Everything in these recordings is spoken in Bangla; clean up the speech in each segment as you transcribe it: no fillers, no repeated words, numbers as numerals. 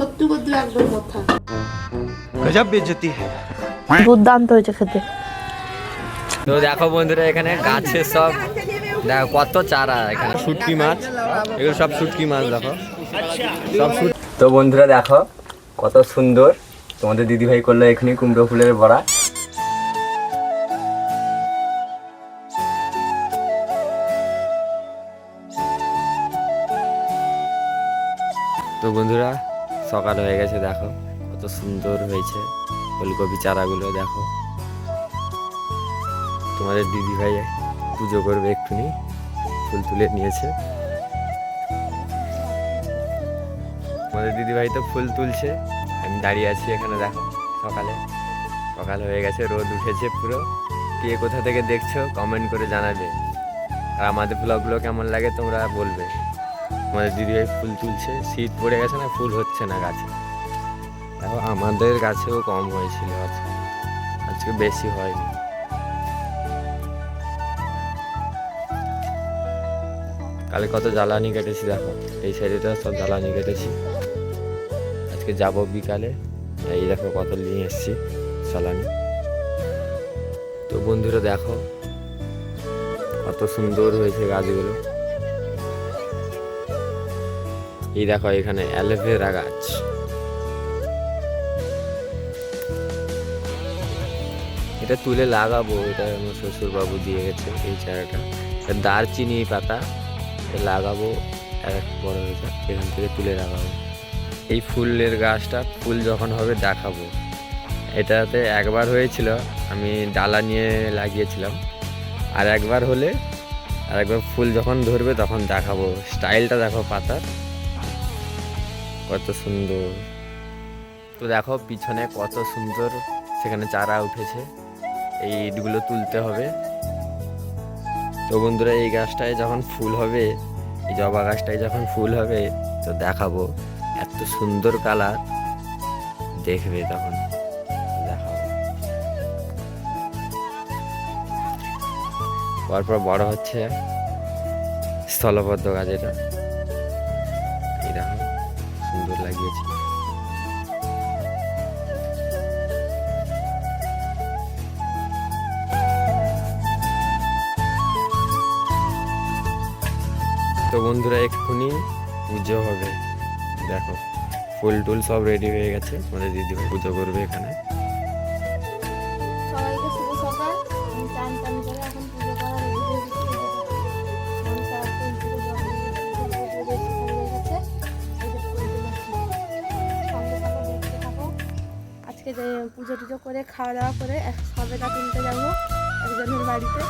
সত্যি করতে একদম কথা গজব বেইজ্জতি है। দুর্দান্ত হয়েছে খেতে। তো দেখো বন্ধুরা এখানে গাছে সব দেখো কত চারা, এখানে শুটকি মাছ, এগুলো সব শুটকি মাছ দেখো সব। তো বন্ধুরা দেখো কত সুন্দর তোমাদের দিদিভাই করলো এখানে কুমড়ো ফুলের বড়া। তো বন্ধুরা সকাল হয়ে গেছে, দেখো কত সুন্দর হয়েছে ফুলকপি চারাগুলো। দেখো তোমাদের দিদিভাই পুজো করবে, এক্ষুনি ফুল তুলে নিয়েছে। তোমাদের দিদিভাই তো ফুল তুলছে, আমি দাঁড়িয়ে আছি এখানে। দেখো সকাল হয়ে গেছে, রোদ উঠেছে পুরো। কে কোথা থেকে দেখছো কমেন্ট করে জানাবে, আর আমাদের ব্লগগুলো কেমন লাগে তোমরা বলবে। আমাদের দিদিভাই ফুল তুলছে, শীত পড়ে গেছে না, ফুল হচ্ছে না গাছে। দেখো আমাদের গাছেও কম হয়েছিল আজকে বেশি হয়নি। কালে কত জ্বালানি কেটেছি, দেখো এই সাইডেটা সব জ্বালানি কেটেছি। আজকে যাব বিকালে, এই দেখো কত নিয়ে এসছি জ্বালানি। তো বন্ধুরা দেখো কত সুন্দর হয়েছে গাছগুলো। এই দেখো এখানে অ্যালোভেরা গাছ, এটা তুলে লাগাবো। এটা আমার শ্বশুর বাবু দিয়ে গেছে এই চারাটা, দারচিনি পাতা লাগাবো। এক বড় হয়েছে, এখান থেকে তুলে লাগাবো। এই ফুলের গাছটা ফুল যখন হবে দেখাবো। এটাতে একবার হয়েছিল, আমি ডালা নিয়ে লাগিয়েছিলাম। আর একবার হলে, আর একবার ফুল যখন ধরবে তখন দেখাবো। স্টাইলটা দেখো পাতার কত সুন্দর। তো দেখো পিছনে কত সুন্দর সেখানে চারা উঠেছে, এই ইটগুলো তুলতে হবে। তো বন্ধুরা এই গাছটায় যখন ফুল হবে, এই জবা গাছটায় যখন ফুল হবে তো দেখাবো। এত সুন্দর কালার, দেখবে তখন দেখাবো। পরপর বড় হচ্ছে স্থলবদ্ধ গাছ, এটা এই দেখো সুন্দর লাগিয়েছে। তো বন্ধুরা এক্ষুনি পুজো হবে, দেখো ফুল টুল সব রেডি হয়ে গেছে। আমাদের দিদিভাই পুজো করবে এখানে। সবাইকে শুভ সকাল। আমি চান টান করে এখন পুজো করা রেডি হয়ে গেছি। আজকে পুজো টুজো করে খাওয়া দাওয়া করে সবেদা তুলতে যাবো একজনের বাড়িতে।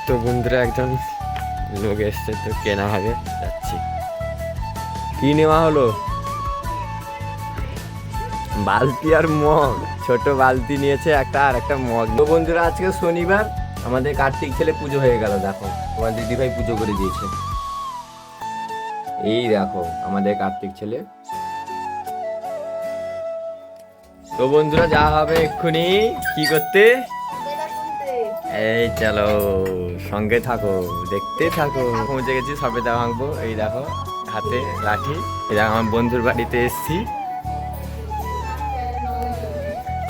তো বন্ধুরা একজন লোক এসছে, তো কেনা হবে, যাচ্ছি। কি নেওয়া হলো? বালতি আর মগ, ছোট বালতি নিয়েছে একটা, আর একটা মগ। তো বন্ধুরা আজকে শনিবার, আমাদের কার্তিক ছেলে পুজো হয়ে গেল। দেখো তোমার দিদিভাই পুজো করে দিয়েছে। এই দেখো আমাদের কার্তিক ছেলে। তো বন্ধুরা যা হবে এক্ষুনি কি করতে, এই চলো সঙ্গে থাকো, দেখতে থাকো। পৌঁছে গেছি সবেদা ভাঙবো। এই দেখো হাতে লাঠি। এই দেখো আমার বন্ধুর বাড়িতে এসছি।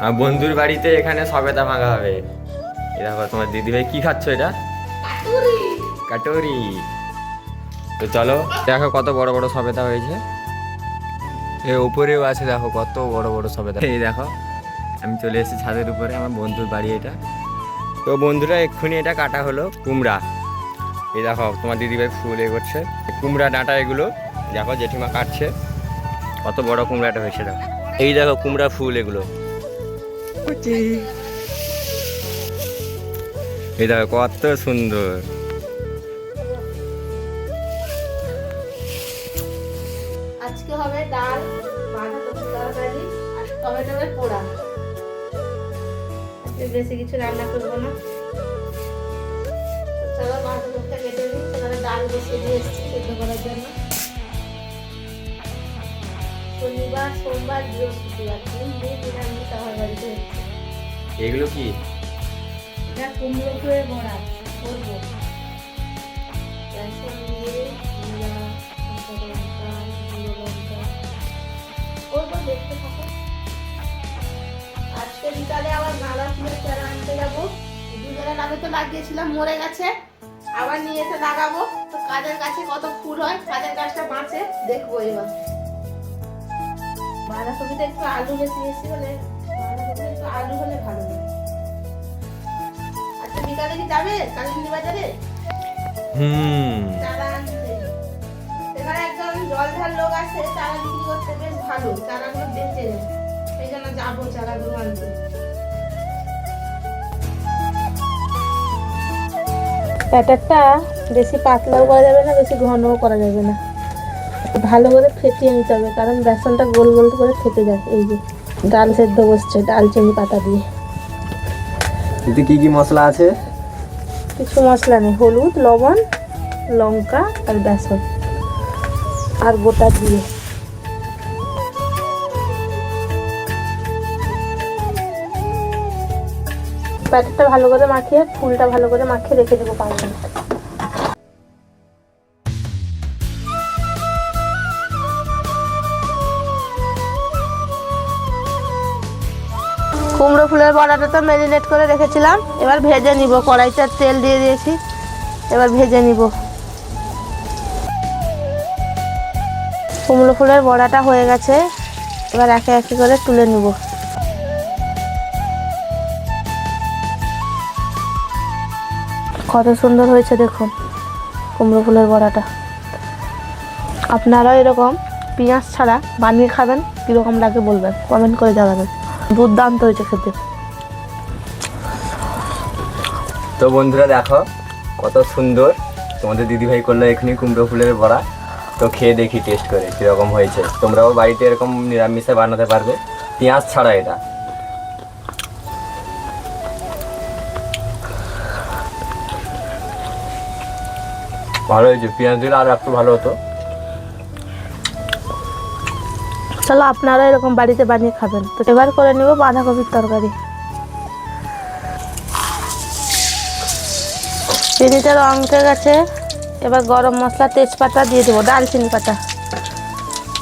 আমার বন্ধুর বাড়িতে এখানে সবেদা ভাঙা হবে। এই দেখো তোমার দিদিভাই কি খাচ্ছ, এটা কাটুরি। তো চলো দেখো কত বড় বড় সবেদা হয়েছে। এর উপরেও আছে, দেখো কত বড় বড় সবেদা। এই দেখো আমি চলে এসেছি ছাদের উপরে, আমার বন্ধুর বাড়ি এটা। তো বন্ধুরা এক্ষুনি এটা কাটা হলো কুমড়া। এই দেখো তোমার দিদিভাই ফুল করছে, কুমড়া ডাঁটা এগুলো দেখো জেঠিমা কাটছে। কত বড় কুমড়াটা হয়েছে দেখো। এই দেখো কুমড়া ফুল এগুলো। এই দেখো কত সুন্দর। আজকে হবে ডাল, বাঁধাকপির তরকারি আর টমেটোর পোড়া। আজকে বেশি কিছু রান্না করবো না। তো চলো বাঁধাকপিটা কেটে নিই। সেখানে ডাল বসিয়ে দিয়ে এসেছি সেদ্ধ করার জন্য। শনিবার, সোমবার, বৃহস্পতিবার 3 দিন নিরামিষ আমার বাড়িতে হচ্ছে। এগুলো কি? এটা কুমড়ো ফুলের বড়া করবো। বেসন দিয়ে জিরা, কাঁচা লঙ্কা, গুঁড়ো লঙ্কা করবো, দেখতে থাকো। আজকে বিকালে আবার গাঁদা ফুলের চারা আনতে যাবো। দুজনে নামে তো লাগিয়েছিলাম, মরে গেছে। আবার নিয়ে এসে লাগাবো। তো কাজের গাছে কত ফুল হয়, কাজের গাছটা বাঁচে, দেখবো এবার। বাঁধাকপিতে একটু আলু বেশি বেশি হলে, বাঁধাকপিতে একটু আলু হলে ভালো হয়। আচ্ছা বিকালে কি যাবে কালিন্দী বাজারে চারা আনতে? সেখানে একজন জলধার লোক আছে চারা বিক্রি করতে, বেশ ভালো চারাগুলো বেঁচে যায়। সেই জন্য যাবো চারাগুলো আনতে। ব্যাটারটা বেশি পাতলাও করা যাবে না, বেশি ঘনও করা যাবে না। ভালো করে ফেটিয়ে নিতে হবে, কারণ বেসনটা গোল গোল করে ফেটে যায়। এই যে ডাল সেদ্ধ বসছে ডালচিনি পাতা দিয়ে। এতে কি কি মশলা আছে? কিছু মশলা নেই, হলুদ, লবণ, লঙ্কা আর বেসন আর গোটা দিয়ে। ব্যাটারটা ভালো করে মাখিয়ে, ফুলটা ভালো করে মাখিয়ে রেখে দেবো 5 মিনিট। কুমড়ো ফুলের বড়াটা তো ম্যারিনেট করে রেখেছিলাম, এবার ভেজে নিব। কড়াইতে তেল দিয়ে দিয়েছি, এবার ভেজে নিব। কুমড়ো ফুলের বড়াটা হয়ে গেছে, এবার একে একে করে তুলে নিব। কত সুন্দর হয়েছে দেখুন কুমড়ো ফুলের বড়াটা। আপনারাও এরকম পেঁয়াজ ছাড়া বানিয়ে খাবেন, কীরকম লাগে বলবেন, কমেন্ট করে জানাবেন। দুর্দান্ত হয়েছে খেতে। তো বন্ধুরা দেখো কত সুন্দর তোমাদের দিদিভাই করলো এখানে কুমড়ো ফুলের বড়া। তো খেয়ে দেখি টেস্ট করে কীরকম হয়েছে। তোমরাও বাড়িতে এরকম নিরামিষে বানাতে পারবে, পেঁয়াজ ছাড়া। এটা ভালো হয়েছে, পেঁয়াজ দিলে আর একটু ভালো হতো। চলো আপনারা এরকম বাড়িতে বানিয়ে খাবেন। তো এবার করে নিব বাঁধাকপির তরকারি। চিনিটা রং উঠে গেছে, এবার গরম মশলা, তেজপাতা দিয়ে দেবো, দারচিনি পাতা,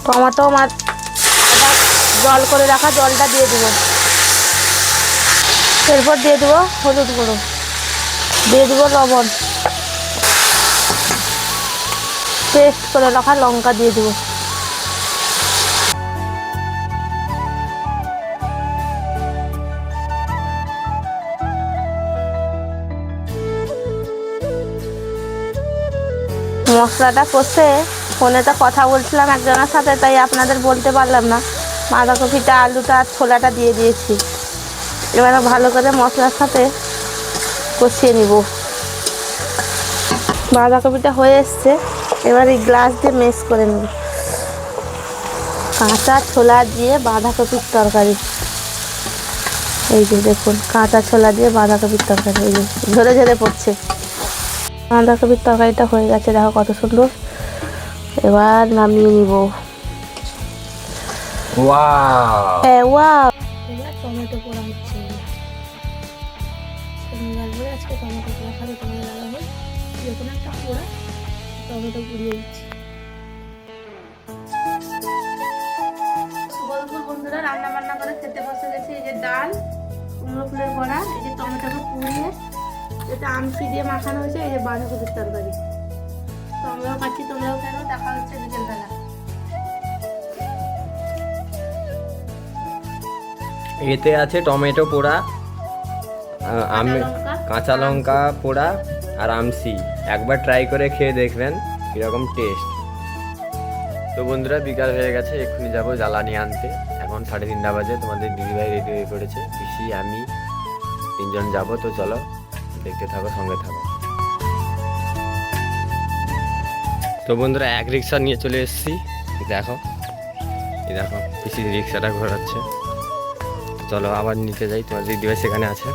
টমেটো মাছ জল করে রাখা জলটা দিয়ে দেবো। এরপর দিয়ে দেবো হলুদ গুঁড়ো, দিয়ে দেবো লবণ, পেস্ট করে রাখা লঙ্কা দিয়ে দেবো। মশলাটা কষে ফোনেতে কথা বলছিলাম একজনের সাথে, তাই আপনাদের বলতে পারলাম না। বাঁধাকপিটা, আলুটা আর ছোলাটা দিয়ে দিয়েছি। এবারে ভালো করে মশলার সাথে কষিয়ে নিব। বাঁধাকপিটা হয়ে এসছে, এবার এই গ্লাস দিয়ে মেশ করে নেব। কাঁচা ছোলা দিয়ে বাঁধাকপির তরকারি। এই যে দেখুন কাঁচা ছোলা দিয়ে বাঁধাকপির তরকারি, এই যে ঝরে ঝরে পড়ছে। বাঁধাকপির তরকারিটা হয়ে গেছে, দেখো কত সুন্দর। এবার নামিয়ে নিব। Wow, wow. এবার টমেটো পোড়া হচ্ছে। শনিবার বলে আজকে টমেটো পোড়া খাবে, টমেটো লাগাবো। যে কোনো একটা পোড়া টমেটো পুড়িয়ে দিচ্ছি। বন্ধুরা রান্না বান্না করে খেতে বসে গেছি। এই যে ডাল, কুমড়ো ফুলের বড়া, এই যে টমেটোকে পুড়িয়ে যেটা আমসি দিয়ে মাখানো হয়েছে, এই যে বাঁধাকপির তরকারি। তো আমরাও খাচ্ছি, তোমরাও খেলো। দেখা হচ্ছে বিকেলবেলা। এতে আছে টমেটো পোড়া, কাঁচা লঙ্কা পোড়া আর আমসি। একবার ট্রাই করে খেয়ে দেখবেন কীরকম টেস্ট। তো বন্ধুরা বিকাল হয়ে গেছে, এক্ষুনি যাবো জ্বালানি আনতে। এখন 3:30 বাজে। তোমাদের দিদিভাই রেডি হয়ে পড়েছে, পিসি আমি 3 জন যাবো। তো চলো দেখতে থাকো, সঙ্গে থাকো। তো বন্ধুরা এক রিক্সা নিয়ে চলে এসেছি। দেখো, এই দেখো পিসি রিক্সাটা ঘোরাচ্ছে। চলো আবার নিচে যাই, তোমার দিদিভাই সেখানে আছে।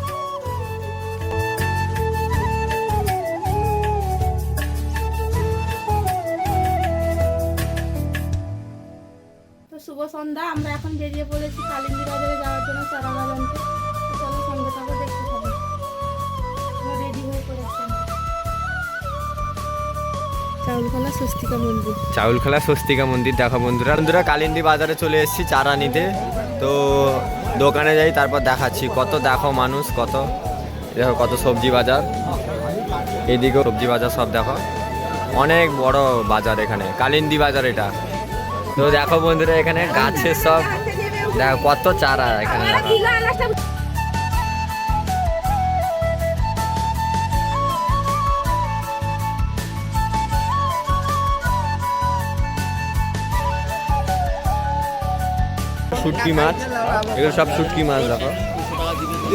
তো শুভ সন্ধ্যা, আমরা এখন বেরিয়ে পড়েছি কালিন্দী বাজারে যাওয়ার জন্য চারা বাগানতে। তো চলো সঙ্গে থাকো, দেখতে থাকো। আমরা রেডি হয়ে পড়েছি। চাউলখোলা স্বস্তিকা মন্দির। চাউলখোলা স্বস্তিকা মন্দির দেখো বন্ধুরা। বন্ধুরা কালিন্দী বাজারে চলে এসেছি চারা নিতে। তো দোকানে যাই, তারপর দেখাচ্ছি কত, দেখো মানুষ কত, দেখো কত সবজি বাজার, এইদিকেও সবজি বাজার সব দেখো, অনেক বড় বাজার এখানে কালিন্দী বাজার এটা। তো দেখো বন্ধুরা এখানে গাছের সব দেখো কত চারা এখানে দেখো। শুটকি মাছ, এগুলো সব শুটকি মাছ দেখো,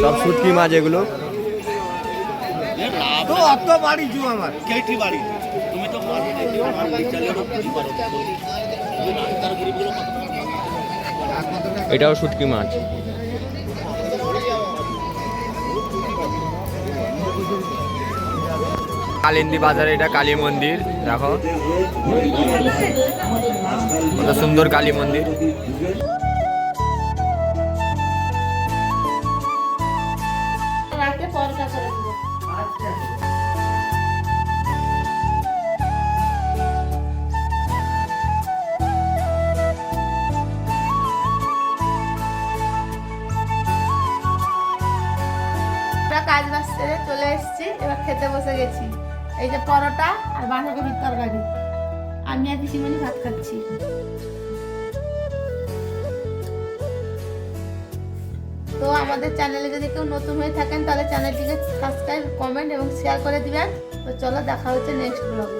সব শুটকি মাছ এগুলো। এটাও শুটকি মাছ। কালিন্দী বাজারে এটা কালী মন্দির দেখো, কত সুন্দর কালী মন্দির। রাতে পরোটা করে দেবো। আমরা কাজ বাজ সেরে চলে এসেছি, এবার খেতে বসে গেছি। এই যে পরোটা আর বাঁধাকপির তরকারি, আমি আর পিসিমণি ভাত খাচ্ছি। তো আমাদের চ্যানেলে যদি কেউ নতুন হয়ে থাকেন তাহলে চ্যানেলটিকে সাবস্ক্রাইব, কমেন্ট এবং শেয়ার করে দিবেন। তো চলো দেখা হচ্ছে নেক্সট ব্লগে।